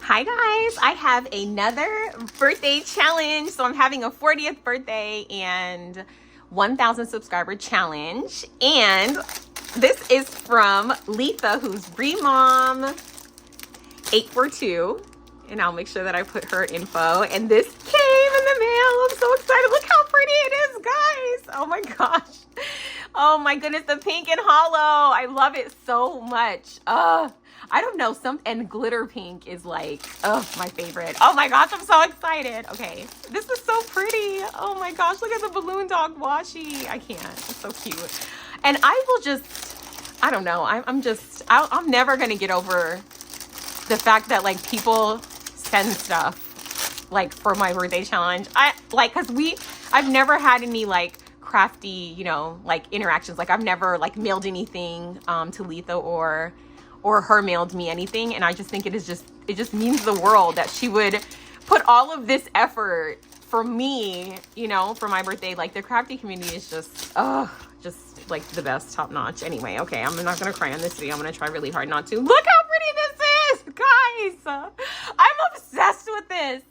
Hi guys, I have another birthday challenge. So I'm having a 40th birthday and 1,000 subscriber challenge. And this is from Letha, who's BreeMom842. And I'll make sure that I put her info. And this came in the mail. I'm so excited. Look how pretty it is, guys. Oh my gosh. Oh my goodness, the pink and hollow. I love it so much. I don't know, and glitter pink is like, my favorite. Oh my gosh, I'm so excited. Okay, this is so pretty. Oh my gosh, look at the balloon dog washi. I can't, it's so cute. And I will just, I don't know, I'm never gonna get over the fact that like people send stuff like for my birthday challenge. I've never had any like crafty, like interactions. Like I've never like mailed anything to Letha or her mailed me anything, and I just think it just means the world that she would put all of this effort for me, for my birthday. Like the crafty community is just like the best, top notch. Anyway, okay, I'm not gonna cry on this video. I'm gonna try really hard not to. Look how pretty this is, guys. I'm obsessed with this.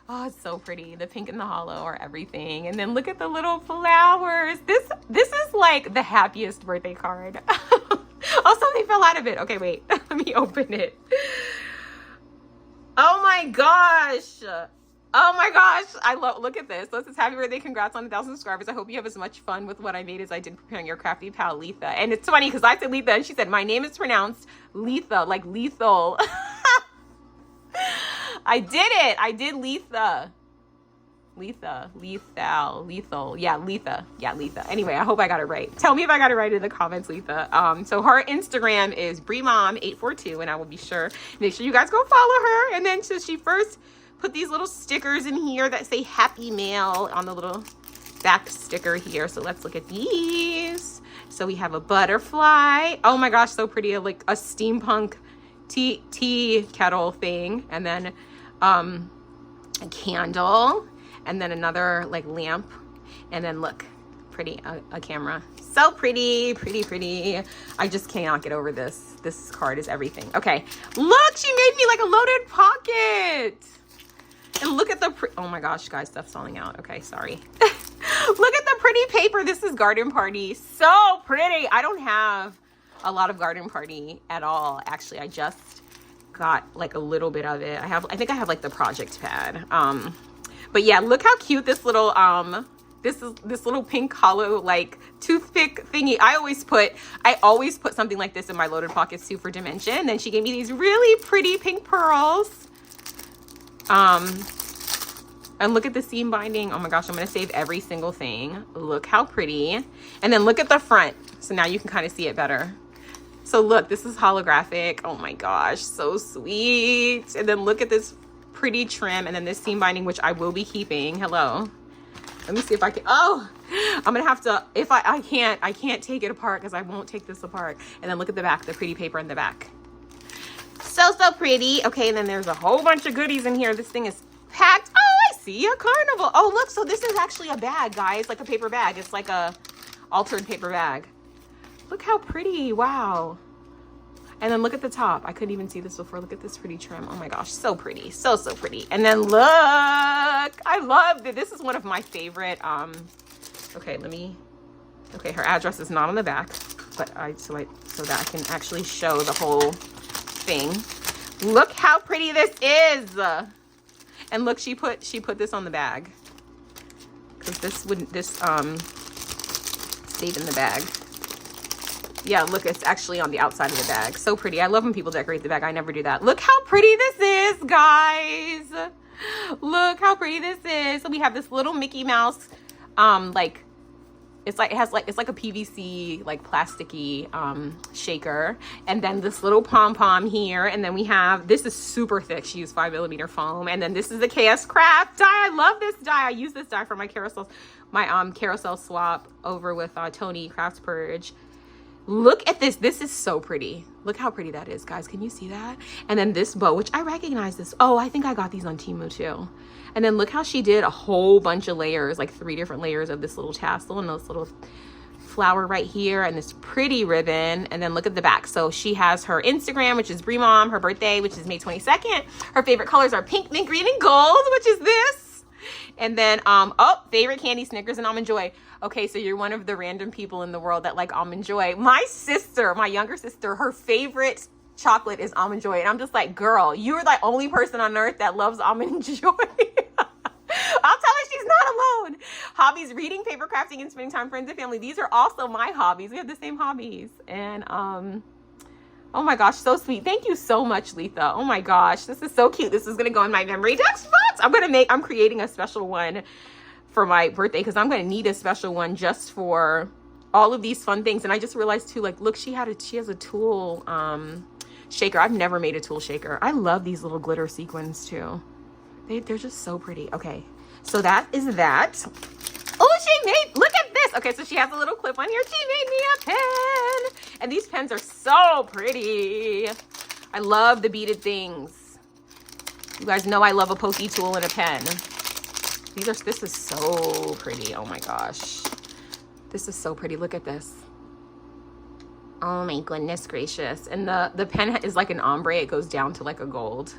Oh, it's so pretty. The pink and the hollow are everything. And then look at the little flowers. This is like the happiest birthday card. Oh, something fell out of it. Okay, wait. Let me open it. Oh my gosh. Oh my gosh. Look at this. This is happy birthday. Congrats on 1,000 subscribers. I hope you have as much fun with what I made as I did preparing your crafty pal, Letha. And it's funny because I said Letha and she said, my name is pronounced Letha, like lethal. I did it. I did Letha. Lethal. Yeah, Letha. Anyway, I hope I got it right. Tell me if I got it right in the comments, Letha. So her Instagram is BreeMom842, and I will be sure. Make sure you guys go follow her. And then so she first put these little stickers in here that say Happy Mail on the little back sticker here. So let's look at these. So we have a butterfly. Oh my gosh, so pretty. Like a steampunk tea kettle thing, and then a candle, and then another like lamp, and then look, pretty, a camera. So pretty. I just cannot get over this. This card is everything. Okay, look, she made me like a loaded pocket. And look at the oh my gosh, guys, stuff's falling out. Okay, sorry. Look at the pretty paper. This is Garden Party. So pretty. I don't have a lot of Garden Party at all. Actually, I just got like a little bit of it. I think I have like the project pad. But yeah, look how cute this little this little pink hollow like toothpick thingy. I always put something like this in my loaded pockets too for dimension. And then she gave me these really pretty pink pearls. And look at the seam binding. Oh my gosh, I'm gonna save every single thing. Look how pretty. And then look at the front. So now you can kind of see it better. So look, this is holographic. Oh my gosh, so sweet. And then look at this pretty trim, and then this seam binding, which I will be keeping. Hello. Let me see if I can. Oh, I'm gonna have to, if I can't take it apart because I won't take this apart. And then look at the back, the pretty paper in the back. So pretty. Okay, and then there's a whole bunch of goodies in here. This thing is packed. Oh, I see a carnival. Oh, look, so this is actually a bag, guys, like a paper bag. It's like a altered paper bag. Look how pretty. Wow. And then look at the top. I couldn't even see this before. Look at this pretty trim. Oh my gosh, so pretty. So pretty. And then look, I love it. This is one of my favorite. Okay, her address is not on the back, but so that I can actually show the whole thing. Look how pretty this is. And look, she put this on the bag because this stayed in the bag. Yeah, look, it's actually on the outside of the bag. So pretty. I love when people decorate the bag. I never do that. Look how pretty this is, guys. Look how pretty this is. So we have this little Mickey Mouse, it's like a PVC, like plasticky shaker. And then this little pom-pom here. And then we have, this is super thick. She used 5mm foam. And then this is the KS Craft die. I love this die. I use this die for my carousel swap over with Tony Crafts Purge. Look at this. This is so pretty. Look how pretty that is, guys. Can you see that? And then this bow, which I recognize this. Oh, I think I got these on Temu too. And then look how she did a whole bunch of layers, like 3 different layers of this little tassel and this little flower right here and this pretty ribbon. And then look at the back. So she has her Instagram, which is Brie Mom, her birthday, which is May 22nd. Her favorite colors are pink, mint, green, and gold, which is this. And then, oh, favorite candy, Snickers and Almond Joy. Okay, so you're one of the random people in the world that like Almond Joy. My sister, my younger sister, her favorite chocolate is Almond Joy. And I'm just like, girl, you're the only person on earth that loves Almond Joy. I'll tell her she's not alone. Hobbies, reading, paper crafting, and spending time with friends and family. These are also my hobbies. We have the same hobbies. And, oh my gosh, so sweet. Thank you so much, Letha. Oh my gosh, this is so cute. This is going to go in my memory text box. I'm creating a special one for my birthday because I'm going to need a special one just for all of these fun things. And I just realized too, like, look, she has a tool, shaker. I've never made a tool shaker. I love these little glitter sequins too. They're just so pretty. Okay, so that is that. Oh, look at this. Okay, so she has a little clip on here. She made me a pen. And these pens are so pretty. I love the beaded things. You guys know I love a pokey tool and a pen. This is so pretty. Oh my gosh. This is so pretty. Look at this. Oh my goodness gracious. And the pen is like an ombre. It goes down to like a gold.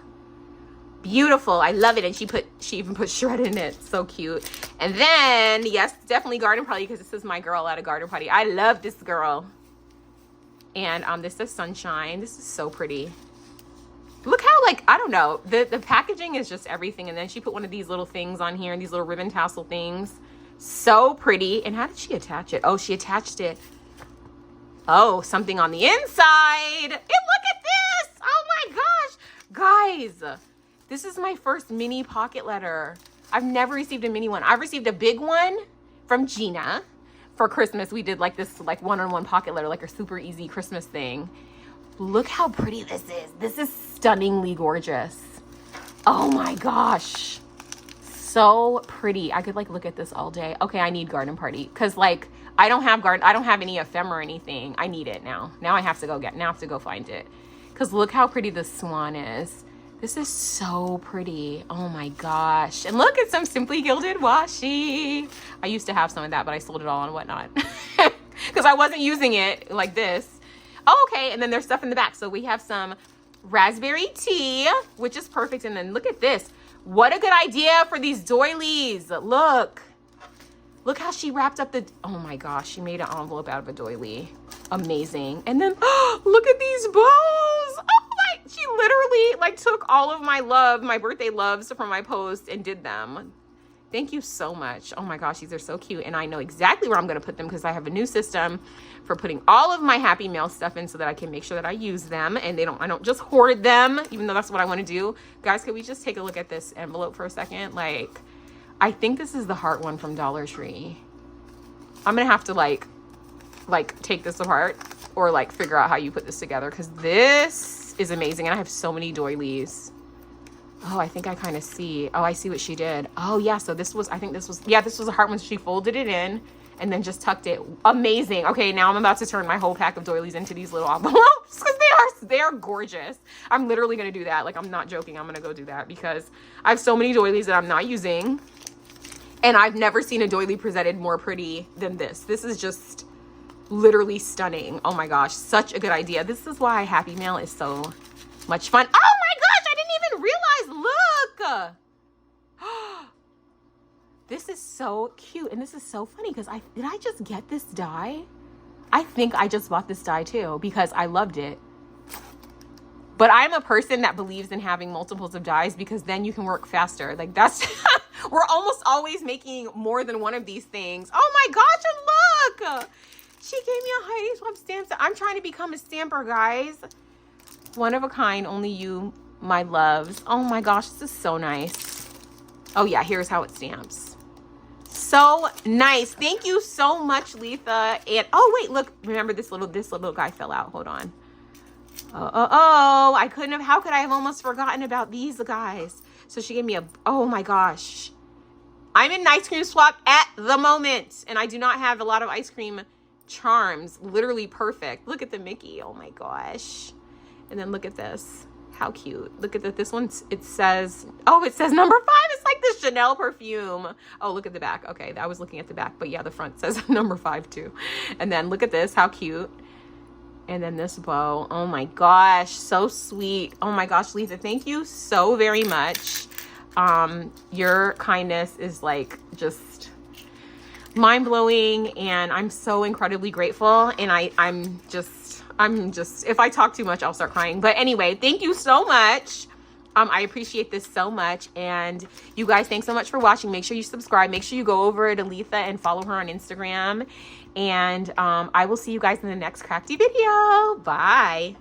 Beautiful. I love it. And she even put shred in it. So cute. And then, yes, definitely garden party because this is my girl at a garden party. I love this girl. And this is Sunshine. This is so pretty. Look how, like, I don't know. The packaging is just everything. And then she put one of these little things on here. These little ribbon tassel things. So pretty. And how did she attach it? Oh, she attached it. Oh, something on the inside. And look at this. Oh my gosh. Guys. This is my first mini pocket letter. I've never received a mini one. I've received a big one from Gina for Christmas. We did like this like one-on-one pocket letter, like a super easy Christmas thing. Look how pretty this is. This is stunningly gorgeous. Oh my gosh. So pretty. I could like look at this all day. Okay, I need garden party because like I don't have any ephemera or anything. I need it now. Now I have to go find it. Because look how pretty this swan is. This is so pretty. Oh my gosh. And look at some Simply Gilded washi. I used to have some of that, but I sold it all and whatnot. Because I wasn't using it like this. Oh, okay, and then there's stuff in the back. So we have some raspberry tea, which is perfect. And then look at this. What a good idea for these doilies. Look. Look how she wrapped up oh my gosh, she made an envelope out of a doily. Amazing. And then, look at these bows. Oh my, she literally like took all of my birthday loves from my post and did them. Thank you so much. Oh my gosh, these are so cute. And I know exactly where I'm going to put them because I have a new system for putting all of my Happy Mail stuff in so that I can make sure that I use them and I don't just hoard them, even though that's what I want to do. Guys, can we just take a look at this envelope for a second? Like, I think this is the heart one from Dollar Tree. I'm going to have to like take this apart or like figure out how you put this together because this is amazing. And I have so many doilies. Oh, I think I kind of see. Oh, I see what she did. Oh yeah, so this was a heart one. She folded it in and then just tucked it. Amazing. Okay, now I'm about to turn my whole pack of doilies into these little envelopes because they are gorgeous. I'm literally going to do that. Like, I'm not joking. I'm going to go do that because I have so many doilies that I'm not using. And I've never seen a doily presented more pretty than this. This is just literally stunning. Oh my gosh, such a good idea. This is why Happy Mail is so much fun. Oh my gosh, I didn't even realize. Look. This is so cute. And this is so funny because did I just get this die? I think I just bought this die too because I loved it. But I'm a person that believes in having multiples of dies because then you can work faster. Like that's, we're almost always making more than one of these things. Oh my gosh, and look. She gave me a Heidi Swapp stamp. I'm trying to become a stamper, guys. One of a kind, only you, my loves. Oh my gosh, this is so nice. Oh yeah, here's how it stamps. So nice. Thank you so much, Letha. And oh wait, look, remember this little guy fell out. Hold on. Oh, how could I have almost forgotten about these guys? So she gave me oh my gosh. I'm in ice cream swap at the moment. And I do not have a lot of ice cream charms. Literally perfect. Look at the Mickey. Oh my gosh. And then look at this. How cute. Look at that. This one, it says, oh, it says number 5. It's like the Chanel perfume. Oh, look at the back. Okay, I was looking at the back, but yeah, the front says number 5 too. And then look at this. How cute. And then this bow. Oh my gosh, so sweet. Oh my gosh, Lisa, thank you so very much. Your kindness is like just mind-blowing, and I'm so incredibly grateful. And I'm just, if I talk too much, I'll start crying. But anyway, thank you so much. I appreciate this so much. And you guys, thanks so much for watching. Make sure you subscribe. Make sure you go over to Letha and follow her on Instagram. And I will see you guys in the next crafty video. Bye.